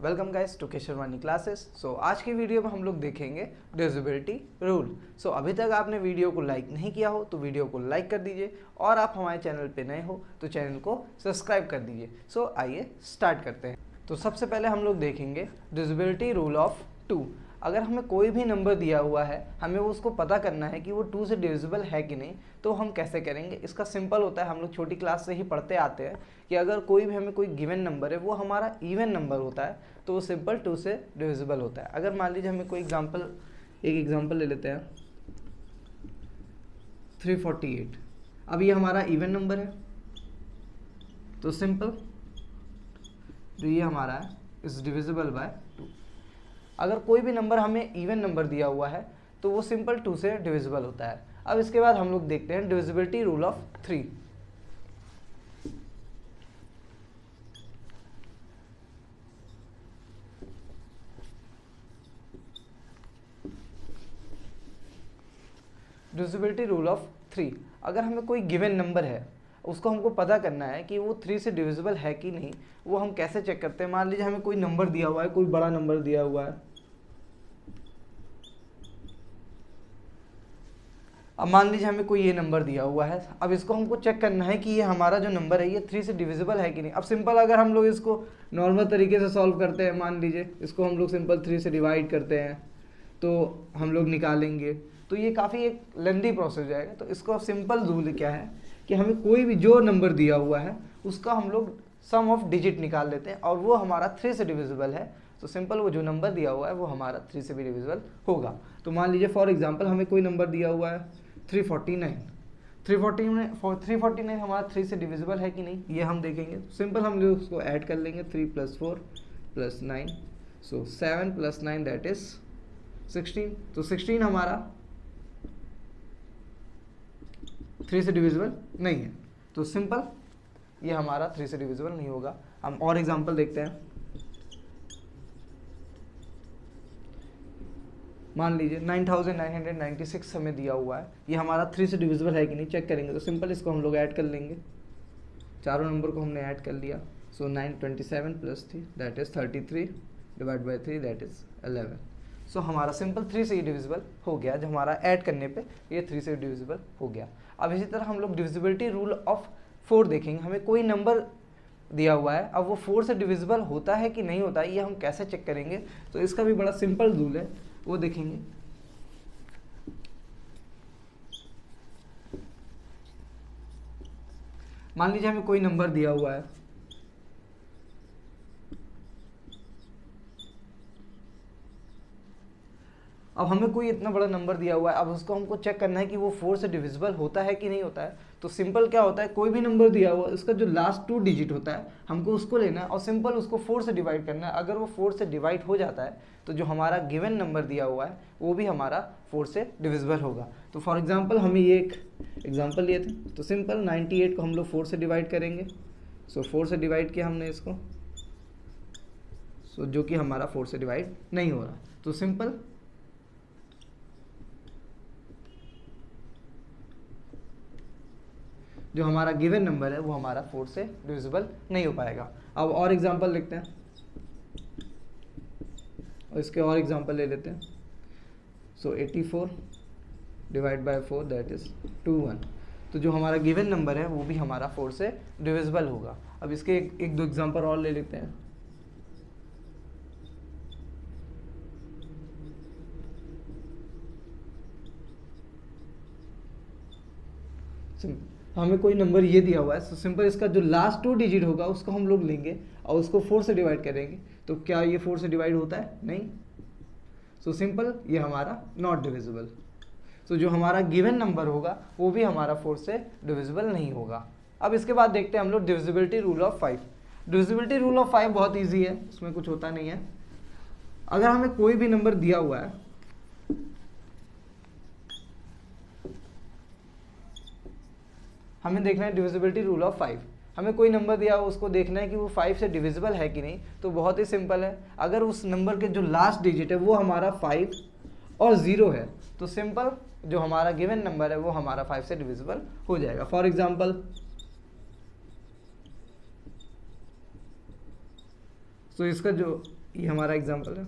Welcome guys to Kesharwani classes. आज की video में हम लोग देखेंगे डिविजिबिलिटी रूल। अभी तक आपने वीडियो को लाइक नहीं किया हो तो वीडियो को लाइक कर दीजिए, और आप हमारे चैनल पे नए हो तो चैनल को सब्सक्राइब कर दीजिए। आइए स्टार्ट करते हैं। तो सबसे पहले हम लोग देखेंगे डिविजिबिलिटी रूल ऑफ 2। अगर हमें कोई भी नंबर दिया हुआ है, हमें वो उसको पता करना है कि वो 2 से डिविजिबल है कि नहीं, तो हम कैसे करेंगे। इसका सिंपल होता है, हम लोग छोटी क्लास से ही पढ़ते आते हैं कि अगर कोई भी हमें कोई गिवन नंबर है वो हमारा इवन नंबर होता है तो वो सिंपल 2 से डिविजिबल होता है। अगर मान लीजिए हमें कोई एक एग्जांपल ले लेते हैं 348। अब ये हमारा इवन नंबर है तो सिंपल जो ये हमारा है इज डिविजिबल बाय 2। अगर कोई भी नंबर हमें इवन नंबर दिया हुआ है तो वो सिंपल 2 से डिविजिबल होता है। अब इसके बाद हम लोग देखते हैं divisibility rule of 3। Divisibility rule of 3। अगर हमें कोई गिवन नंबर है, उसको हमको पता करना है कि वो 3 से डिविजिबल है कि नहीं। वो हम कैसे चेक करते हैं। मान लीजिए हमें कोई नंबर दिया हुआ है, कोई बड़ा नंबर दिया हुआ है। अब मान लीजिए हमें कोई ये नंबर दिया हुआ है। अब इसको हमको चेक करना है कि ये हमारा जो नंबर है ये 3 से डिविजिबल है कि नहीं। अब सिंपल अगर हम लोग इसको नॉर्मल तरीके से सॉल्व करते हैं, मान लीजिए इसको हम लोग सिंपल 3 से डिवाइड करते हैं तो हम लोग निकालेंगे, तो ये काफ़ी एक लेंदी प्रोसेस हो जाएगा। तो इसको सिंपल रूल क्या है कि हमें कोई भी जो नंबर दिया हुआ है उसका हम लोग सम ऑफ डिजिट निकाल लेते हैं, और वो हमारा 3 से डिविजिबल है तो सिंपल वो जो नंबर दिया हुआ है वो हमारा 3 से भी डिविजिबल होगा। तो मान लीजिए फॉर एग्जांपल हमें कोई नंबर दिया हुआ है 349 हमारा 3 से डिविजिबल है कि नहीं, ये हम देखेंगे। सिंपल हम लोग उसको ऐड कर लेंगे, 3 + 4 + 9, सो 7 + 9 दैट इज 16। तो 16 हमारा 3 से डिविजिबल नहीं है, तो सिंपल ये हमारा 3 से डिविजिबल नहीं होगा। हम और एग्जांपल देखते हैं। मान लीजिए 9996 हमें दिया हुआ है, ये हमारा 3 से डिविजिबल है कि नहीं चेक करेंगे। तो सिंपल इसको हम लोग ऐड कर लेंगे, चारों नंबर को हमने ऐड कर लिया। सो 927 + 3 that is 33 divide by 3 that is 11। सो हमारा सिंपल 3 से ही डिविजिबल हो गया। जो हमारा ऐड करने पे ये 3 से डिविजिबल हो गया। अब इसी तरह हम लोग डिविजिबिलिटी रूल ऑफ 4 देखेंगे। हमें कोई नंबर दिया हुआ है, अब वो 4 से डिविजिबल होता है कि नहीं होता है, ये हम कैसे चेक करेंगे। तो इसका भी बड़ा सिंपल रूल है, वो देखेंगे। मान लीजिए हमें कोई नंबर दिया हुआ है, अब हमें कोई इतना बड़ा नंबर दिया हुआ है। अब उसको हमको चेक करना है कि वो 4 से डिविजिबल होता है कि नहीं होता है। तो सिंपल क्या होता है, कोई भी नंबर दिया हुआ है उसका जो लास्ट 2 डिजिट होता है हमको उसको लेना है और सिंपल उसको 4 से डिवाइड करना है। अगर वो 4 से डिवाइड हो जाता है तो जो हमारा गिवन नंबर दिया हुआ है वो भी हमारा 4 से डिविजिबल होगा। तो फॉर एग्जाम्पल हमें ये एक एग्जाम्पल लिए थे, तो सिंपल 98 को हम लोग 4 से डिवाइड करेंगे। सो 4 से डिवाइड किया हमने इसको, सो जो कि हमारा 4 से डिवाइड नहीं हो रहा। तो सिंपल जो हमारा गिवन नंबर है वो हमारा 4 से डिविजिबल नहीं हो पाएगा। अब और एग्जांपल लिखते हैं और इसके और एग्जांपल ले लेते हैं। सो 84 डिवाइड बाय 4 दैट इज 21। तो जो हमारा गिवन नंबर है वो भी हमारा 4 से डिविजिबल होगा। अब इसके एक दो एग्जांपल और ले लेते हैं। हमें कोई नंबर ये दिया हुआ है, तो सिंपल इसका जो लास्ट 2 डिजिट होगा उसको हम लोग लेंगे और उसको 4 से डिवाइड करेंगे। तो क्या ये 4 से डिवाइड होता है? नहीं। सो सिंपल ये हमारा नॉट डिविजिबल। सो जो हमारा गिवन नंबर होगा वो भी हमारा 4 से डिविजिबल नहीं होगा। अब इसके बाद देखते हैं हम लोग divisibility rule of 5। Divisibility rule of 5 बहुत ईजी है, उसमें कुछ होता नहीं है। अगर हमें कोई भी नंबर दिया हुआ है, हमें देखना है डिविजिबिलिटी रूल ऑफ 5। हमें कोई नंबर दिया हो उसको देखना है कि वो 5 से डिविजिबल है कि नहीं। तो बहुत ही सिंपल है, अगर उस नंबर के जो लास्ट डिजिट है वो हमारा 5 और 0 है तो सिंपल जो हमारा गिवन नंबर है वो हमारा 5 से डिविजिबल हो जाएगा। फॉर एग्जांपल तो इसका जो ये हमारा एग्जाम्पल है।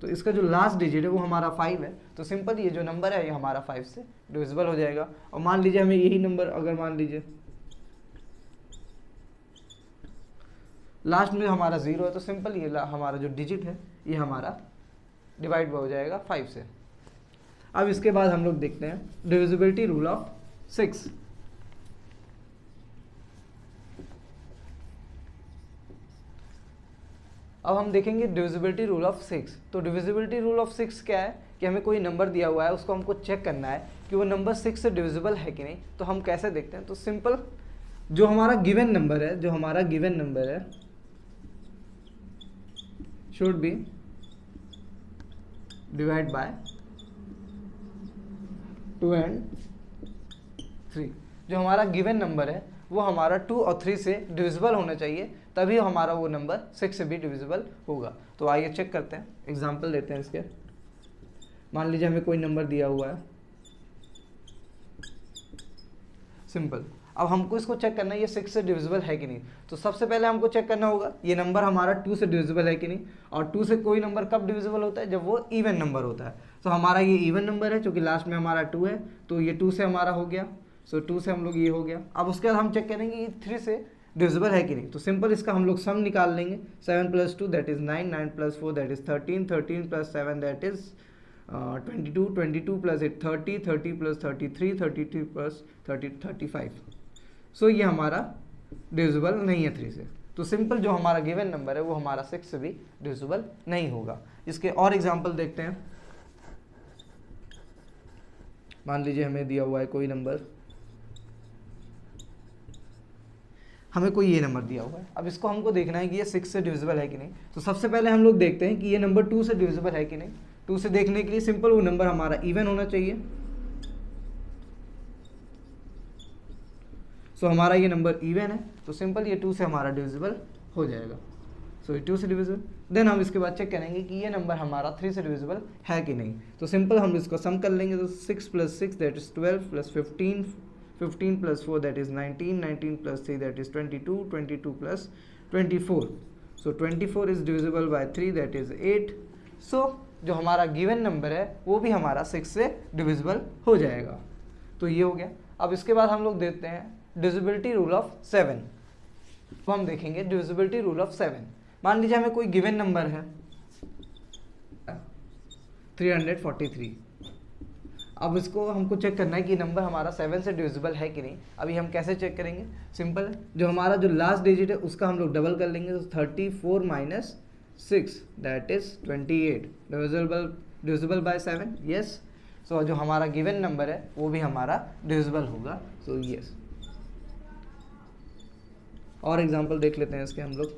तो इसका जो लास्ट डिजिट है वो हमारा 5 है, तो सिंपल ये जो नंबर है ये हमारा 5 से डिविजिबल हो जाएगा। और मान लीजिए हमें यही नंबर अगर मान लीजिए लास्ट में हमारा 0 है, तो सिंपल ये हमारा जो डिजिट है ये हमारा डिवाइड हो जाएगा 5 से। अब इसके बाद हम लोग देखते हैं डिविजिबिलिटी रूल ऑफ 6। अब हम देखेंगे डिविजिबिलिटी रूल ऑफ 6। तो डिविजिबिलिटी रूल ऑफ 6 क्या है कि हमें कोई नंबर दिया हुआ है, उसको हमको चेक करना है कि वो नंबर 6 से डिविजिबल है कि नहीं। तो हम कैसे देखते हैं, तो सिंपल जो हमारा गिवन नंबर है should be divide by 2 and 3। जो हमारा गिवन नंबर है वो हमारा 2 और 3 से डिविजिबल होना चाहिए, तभी हमारा वो नंबर 6 से भी डिविजिबल होगा। तो आइए चेक करते हैं, एग्जांपल देते हैं इसके। मान लीजिए हमें कोई नंबर दिया हुआ है सिंपल। अब हमको इसको चेक करना है ये 6 से डिविजिबल है कि नहीं। तो सबसे पहले हमको चेक करना होगा ये नंबर हमारा 2 से डिविजिबल है कि नहीं। और 2 से कोई नंबर कब डिविजिबल होता है, जब वो इवन नंबर होता है। तो हमारा ये इवन नंबर है, क्योंकि लास्ट में हमारा 2 है, तो ये 2 से हमारा हो गया। सो 2 से हम लोग ये हो गया। अब उसके बाद हम चेक करेंगे ये 3 से डिविजिबल है कि नहीं। तो सिंपल इसका हम लोग सम निकाल लेंगे। 7 + 2 that is 9, 9 + 4 that is 13, 13 + 7 that is 22, 22 + 8 30, 30 + 33, 33 + 30 35। सो ये हमारा डिविजिबल नहीं है 3 से। तो सिंपल जो हमारा गिवन नंबर है वो हमारा 6 से भी डिविजिबल नहीं होगा। इसके और एग्जांपल देखते हैं। मान लीजिए हमें दिया हुआ है कोई नंबर, हमें कोई ये नंबर दिया हुआ है। अब इसको हमको देखना है कि ये 6 से डिविजिबल है कि नहीं। तो सबसे पहले हम लोग देखते हैं कि ये नंबर 2 से डिविजिबल है कि नहीं। 2 से देखने के लिए सिंपल वो नंबर हमारा इवन होना चाहिए। सो हमारा ये नंबर इवन है, तो सिंपल ये 2 से हमारा डिविजिबल हो जाएगा। सो ये 2 से डिविजिबल। देन हम इसके बाद चेक करेंगे कि ये नंबर हमारा 3 से डिविजिबल है कि नहीं। तो सिंपल हम इसको सम कर लेंगे। तो 6 + 6 that is 12 + 15, 15 + 4 that is 19, 19 + 3 that is 22, 22 + 24। So 24 is divisible bye 3 that is 8। सो जो हमारा गिवन नंबर है वो भी हमारा 6 से डिविजिबल हो जाएगा। तो ये हो गया। अब इसके बाद हम लोग देखते हैं डिविजिबिलिटी रूल ऑफ 7। तो हम देखेंगे डिविजिबिलिटी रूल ऑफ 7। मान लीजिए हमें कोई गिवन नंबर है 343। अब इसको हमको चेक करना है कि नंबर हमारा 7 से डिविजिबल है कि नहीं। अभी हम कैसे चेक करेंगे, सिंपल जो हमारा जो लास्ट डिजिट है उसका हम लोग डबल कर लेंगे। तो 34 - 6 that is 28 divisible by 7। Yes. So जो हमारा गिवन नंबर है वो भी हमारा डिविजिबल होगा। So yes. और एग्जांपल देख लेते हैं इसके हम लोग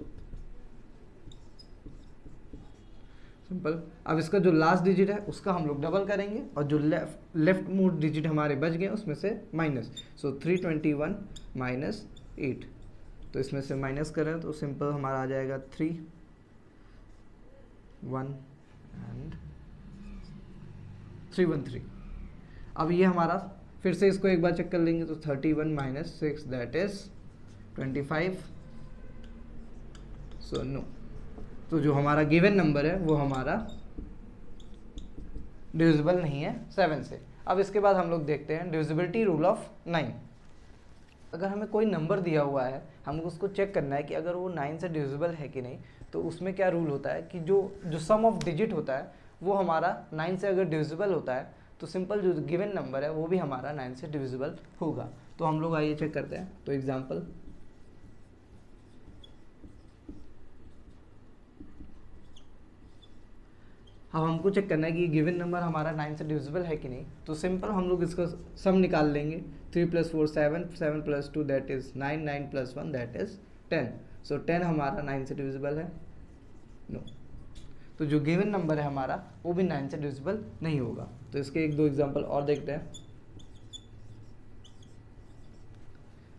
सिंपल। अब इसका जो लास्ट डिजिट है उसका हम लोग डबल करेंगे, और जो लेफ्ट मोस्ट डिजिट हमारे बच गए उसमें से माइनस। सो 321 - 8। तो इसमें से माइनस करें तो सिंपल हमारा आ जाएगा 3 1 and 313। अब ये हमारा फिर से इसको एक बार चेक कर लेंगे। तो 31 - 6 दैट इज 25। So no. तो जो हमारा गिवन नंबर है वो हमारा डिविजिबल नहीं है 7 से। अब इसके बाद हम लोग देखते हैं डिविजिबिलिटी रूल ऑफ 9। अगर हमें कोई नंबर दिया हुआ है, हमको उसको चेक करना है कि अगर वो 9 से डिविजिबल है कि नहीं। तो उसमें क्या रूल होता है कि जो सम ऑफ डिजिट होता है वो हमारा 9 से अगर डिविजिबल होता है तो सिंपल जो गिवन नंबर है वो भी हमारा 9 से डिविजिबल होगा। तो हम लोग आइए चेक करते हैं। तो एग्जाम्पल, अब हमको चेक करना है कि गिवन नंबर हमारा 9 से डिविजिबल है कि नहीं। तो सिंपल हम लोग इसका सम निकाल लेंगे। 3 + 4 7, 7 + 2 दैट इज 9, 9 + 1 दैट इज 10। सो 10 हमारा 9 से डिविजिबल है, नो। तो जो गिवन नंबर है हमारा वो भी 9 से डिविजिबल नहीं होगा। तो इसके 1-2 एग्जाम्पल और देखते हैं।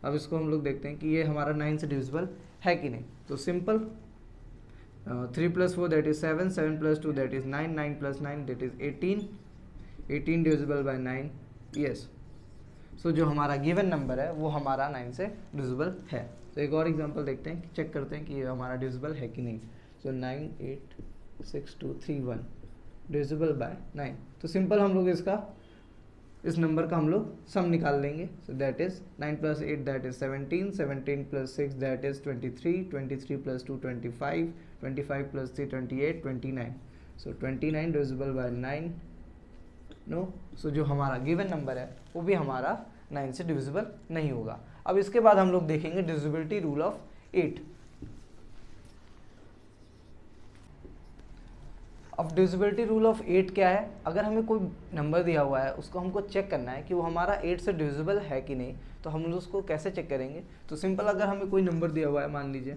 अब इसको हम लोग देखते हैं कि ये हमारा 9 से डिविजिबल है कि नहीं। तो simple 3 + 4 that is 7, 7 + 2 that is 9, 9 + 9 that is 18, 18 divisible by 9। Yes. So जो हमारा गिवन नंबर है वो हमारा 9 से डिविजिबल है। तो एक और एग्जांपल देखते हैं, चेक करते हैं कि ये हमारा डिविजिबल है कि नहीं। सो 9, 8, 6231 डिविजिबल बाय 9। तो सिंपल हम लोग इस नंबर का हम लोग सम निकाल लेंगे। So that is 9 + 8 that is 17, 17 + 6 that is 23, 23 + 2 25, 25 + 3 28, 29। So 29 divisible by 9 no. So जो हमारा गिवन नंबर है वो भी हमारा 9 से डिविजिबल नहीं होगा। अब इसके बाद हम लोग देखेंगे डिविजिबिलिटी रूल ऑफ 8। अब डिविजिबिलिटी रूल ऑफ 8 क्या है? अगर हमें कोई नंबर दिया हुआ है उसको हमको चेक करना है कि वो हमारा 8 से डिविजिबल है कि नहीं, तो हम उसको कैसे चेक करेंगे? तो सिंपल, अगर हमें कोई नंबर दिया हुआ है, मान लीजिए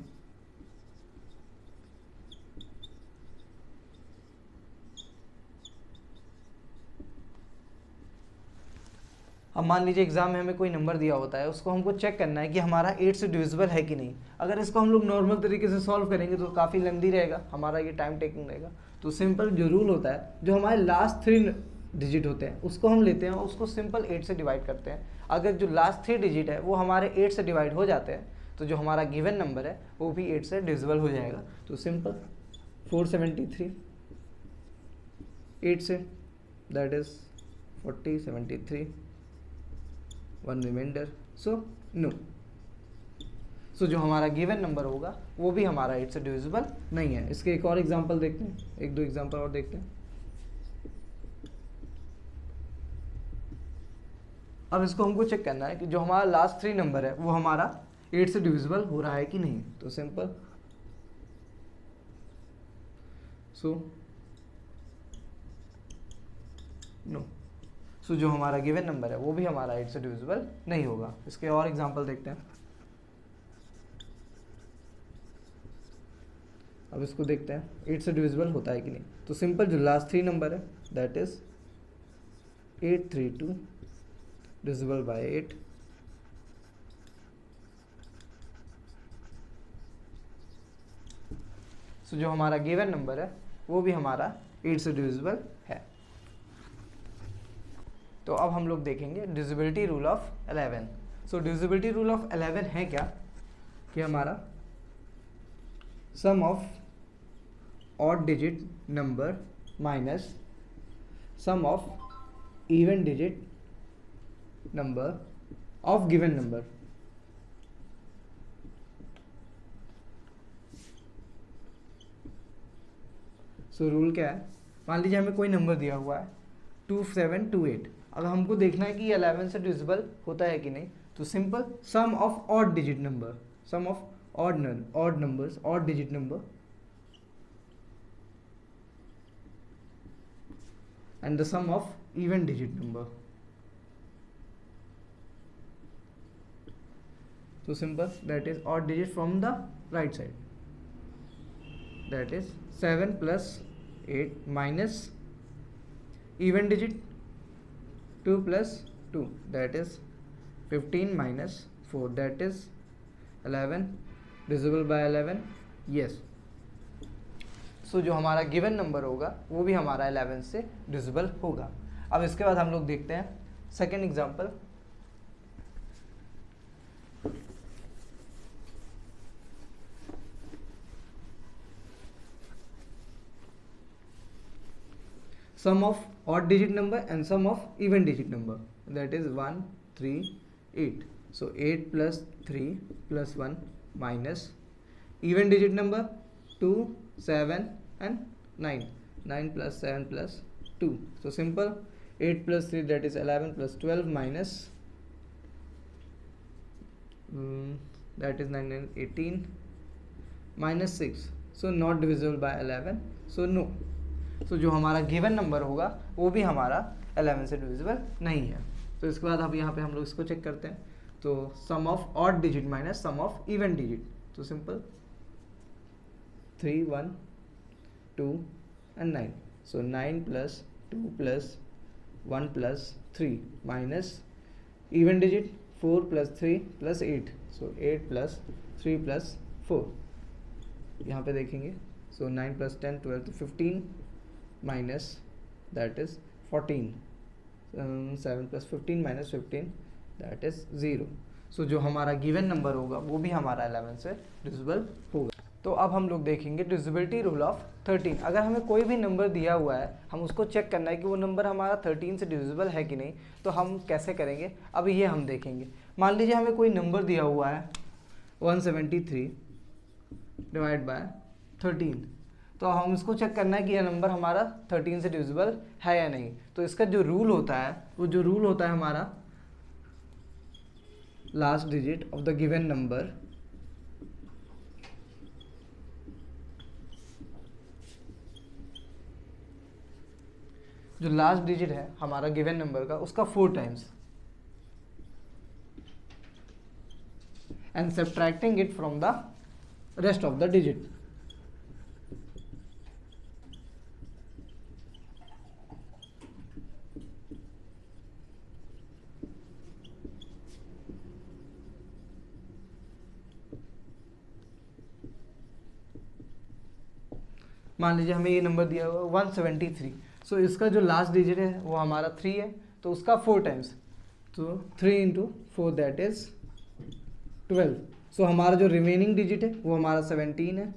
अब मान लीजिए एग्जाम में हमें कोई नंबर दिया होता है, उसको हमको चेक करना है कि हमारा 8 से डिविजिबल है कि नहीं। अगर इसको हम लोग नॉर्मल तरीके से सॉल्व करेंगे तो काफ़ी लेंदी रहेगा, हमारा ये टाइम टेकिंग रहेगा। तो सिंपल जो रूल होता है, जो हमारे लास्ट 3 डिजिट होते हैं उसको हम लेते हैं और उसको सिंपल 8 से डिवाइड करते हैं। अगर जो लास्ट 3 डिजिट है वो हमारे 8 से डिवाइड हो जाते हैं तो जो हमारा गिवन नंबर है वो भी 8 से डिविजिबल हो जाएगा। तो सिंपल 473 8 से, that is 40, 73, 1 remainder, so no. So जो हमारा गिवन नंबर होगा वो भी हमारा 8 से डिविजिबल नहीं है। इसके एक और एग्जांपल देखते हैं, 1-2 एग्जांपल और देखते हैं। अब इसको हमको चेक करना है कि जो हमारा लास्ट 3 नंबर है वो हमारा 8 से डिविजिबल हो रहा है कि नहीं। तो सिंपल सो नो। सो जो हमारा गिवन नंबर है वो भी हमारा 8 से डिविजिबल नहीं होगा। इसके और एग्जांपल देखते हैं। अब इसको देखते हैं 8 से डिविजिबल होता है कि नहीं। तो सिंपल जो लास्ट 3 नंबर है दैट इज 832 डिविजिबल बाय 8। सो जो हमारा गिवन नंबर है वो भी हमारा 8 से डिविजिबल है। तो अब हम लोग देखेंगे divisibility rule of 11। So divisibility rule of 11 है क्या कि हमारा sum of odd digit number minus sum of even digit number of given number. So rule क्या है? मान लीजिए हमें कोई नंबर दिया हुआ है 2728। अगर हमको देखना है कि 11 से डिविजिबल होता है कि नहीं, तो simple sum of odd digit number, sum of odd numbers, odd digit number and the sum of even digit number. So simple, that is odd digit from the right side, that is 7 plus 8 minus even digit 2 plus 2, that is 15 minus 4, that is 11 divisible by 11, yes। सो जो हमारा given number होगा वो भी हमारा 11 से divisible होगा। अब इसके बाद हम लोग देखते हैं second example. Sum of odd digit number and sum of even digit number, that is 1 3 8। So 8 plus 3 plus 1 minus even digit number 2 7 and 9, 9 plus 7 plus 2. So simple, 8 plus 3 that is 11 plus 12 minus that is 9 and 18 minus 6. So not divisible by 11, so no। So जो हमारा given number होगा वो भी हमारा 11 से divisible नहीं है। तो इसके बाद अब यहाँ पे हम लोग इसको चेक करते हैं। तो sum of odd digit minus sum of even digit, तो simple 3 1 2 and 9, so 9 plus 2 plus 1 plus 3 minus even digit 4 plus 3 plus 8, so 8 plus 3 plus 4। यहाँ पे देखेंगे, so 9 plus 10 12 to 15 minus that is 14, 7 plus 15 minus 15 that is 0। so जो हमारा given number होगा वो भी हमारा 11 से डिविजिबल होगा। तो अब हम लोग देखेंगे डिविजिबिलिटी रूल ऑफ 13। अगर हमें कोई भी नंबर दिया हुआ है, हम उसको चेक करना है कि वो नंबर हमारा 13 से डिविजिबल है कि नहीं, तो हम कैसे करेंगे अब ये हम देखेंगे। मान लीजिए हमें कोई नंबर दिया हुआ है 173 डिवाइड बाय 13, तो हम इसको चेक करना है कि यह नंबर हमारा 13 से डिविजिबल है या नहीं। तो इसका जो रूल होता है, वो जो रूल होता है हमारा last digit of the given number जो लास्ट डिजिट है हमारा गिवन नंबर का, उसका 4 times and subtracting it from the rest of the digit. मान लीजिए हमें ये नंबर दिया हुआ है 173, सो इसका जो लास्ट डिजिट है वो हमारा 3 है, तो उसका 4 टाइम्स, तो 3 इंटू 4 दैट इज 12। सो हमारा जो रिमेनिंग डिजिट है वो हमारा 17 है,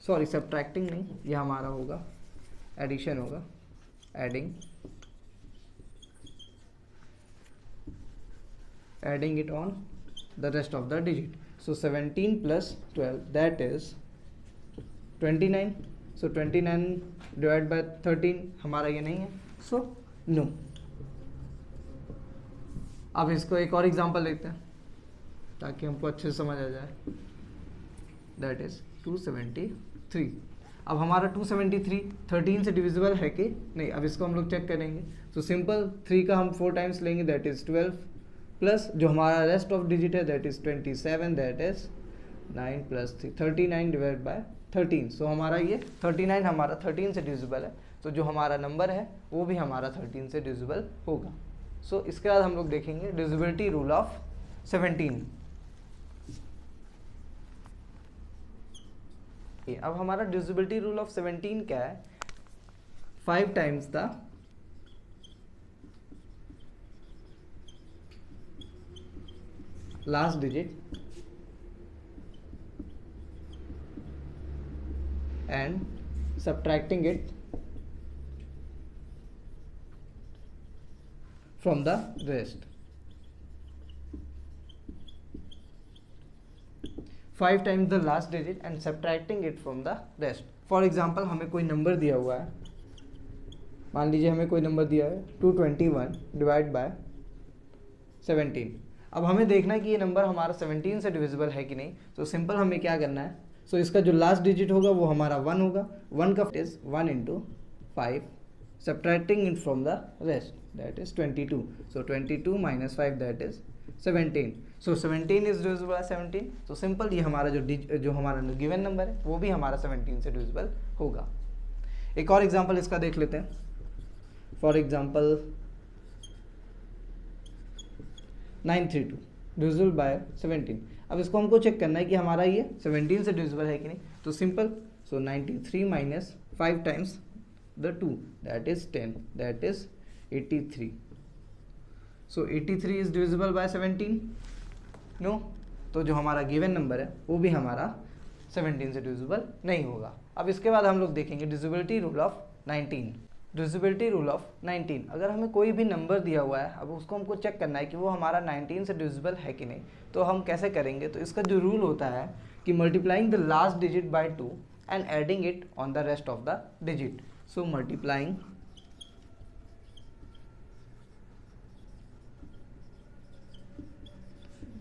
सॉरी सब्ट्रैक्टिंग नहीं, ये हमारा होगा एडिशन होगा, adding it on the rest of the digit. So 17 plus 12 that is 29। So 29 divide by 13 हमारा ये नहीं है, सो नो। अब इसको एक और एग्जांपल लेते हैं ताकि हमको अच्छे से समझ आ जाए। That is 273। अब हमारा 273 13 से डिविजिबल है कि नहीं, अब इसको हम लोग चेक करेंगे। तो सिंपल 3 का हम 4 टाइम्स लेंगे, दैट इज 12, प्लस जो हमारा रेस्ट ऑफ डिजिट है that is 27, that is 9 plus 3 39 divide by 13। सो हमारा ये 39 हमारा 13 से डिविजिबल है, तो जो हमारा नंबर है वो भी हमारा 13 से डिविजिबल होगा। सो इसके बाद हम लोग देखेंगे डिविजिबिलिटी रूल ऑफ 17। अब हमारा डिविजिबिलिटी रूल ऑफ 17 क्या है? 5 times the last digit and subtracting it from the rest। 5 times the last digit and subtracting it from the rest। For example हमें कोई नंबर दिया हुआ है, मान लीजिए हमें कोई नंबर दिया है 221 डिवाइड बाय 17। अब हमें देखना है कि ये नंबर हमारा 17 से डिविजिबल है कि नहीं। तो सिंपल हमें क्या करना है, सो इसका जो लास्ट डिजिट होगा वो हमारा 1 होगा, 1 का is 1 into 5 subtracting it from the rest that is 22। So 22 minus 5 that is 17। So 17 is divisible by 17। तो सिंपल ये हमारा जो हमारा गिवन नंबर है वो भी हमारा 17 से डिविजिबल होगा। एक और एग्जांपल इसका देख लेते हैं। For example 932 divisible by 17। अब इसको हमको चेक करना है कि हमारा ये 17 से डिविजिबल है कि नहीं। तो simple, so 93 minus 5 times the 2 that is 10, that is 83। So 83 is divisible by 17 no. तो जो हमारा गिवन नंबर है वो भी हमारा 17 से डिविजिबल नहीं होगा। अब इसके बाद हम लोग देखेंगे divisibility rule of 19। Divisibility rule of 19, अगर हमें कोई भी नंबर दिया हुआ है, अब उसको हमको चेक करना है कि वो हमारा 19 से डिविजिबल है कि नहीं। तो हम कैसे करेंगे, तो इसका जो रूल होता है कि multiplying the last digit bye 2 and adding it on the rest of the digit. So multiplying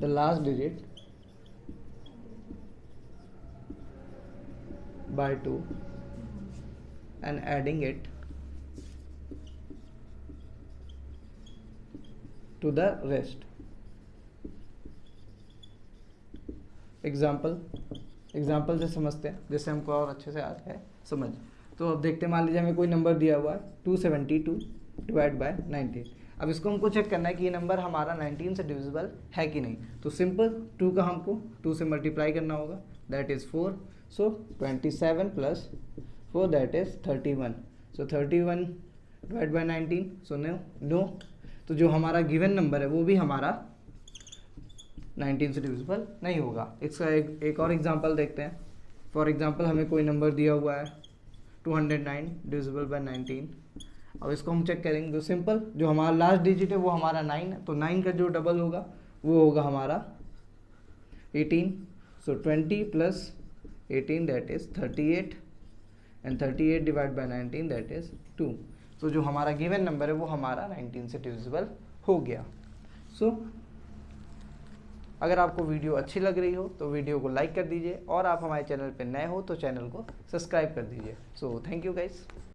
the last digit by 2 and adding it to the rest। Example से समझते हैं जिससे हमको और अच्छे से आता है समझ। तो अब देखते हैं, मान लीजिए हमें कोई नंबर दिया हुआ है 272 डिवाइड बाय 19। अब इसको हमको चेक करना है कि ये नंबर हमारा 19 से डिविजिबल है कि नहीं। तो सिंपल 2 का हमको 2 से मल्टीप्लाई करना होगा, that is 4। So 27 plus 4 that is 31। So 31 divide by 19, so no. तो जो हमारा गिवन नंबर है वो भी हमारा 19 से डिविजिबल नहीं होगा। इसका एक और एग्जांपल देखते हैं। फॉर एग्जांपल हमें कोई नंबर दिया हुआ है 209 डिविजिबल बाय 19। अब इसको हम चेक करेंगे तो सिंपल, जो हमारा लास्ट डिजिट है वो हमारा 9 है, तो 9 का जो डबल होगा वो होगा हमारा 18। सो 20 plus 18 that is 38 and 38 divide by 19 that is 2। सो जो हमारा गिवन नंबर है वो हमारा 19 से डिविजिबल हो गया। सो अगर आपको वीडियो अच्छी लग रही हो तो वीडियो को लाइक कर दीजिए, और आप हमारे चैनल पर नए हो तो चैनल को सब्सक्राइब कर दीजिए। So thank you guys.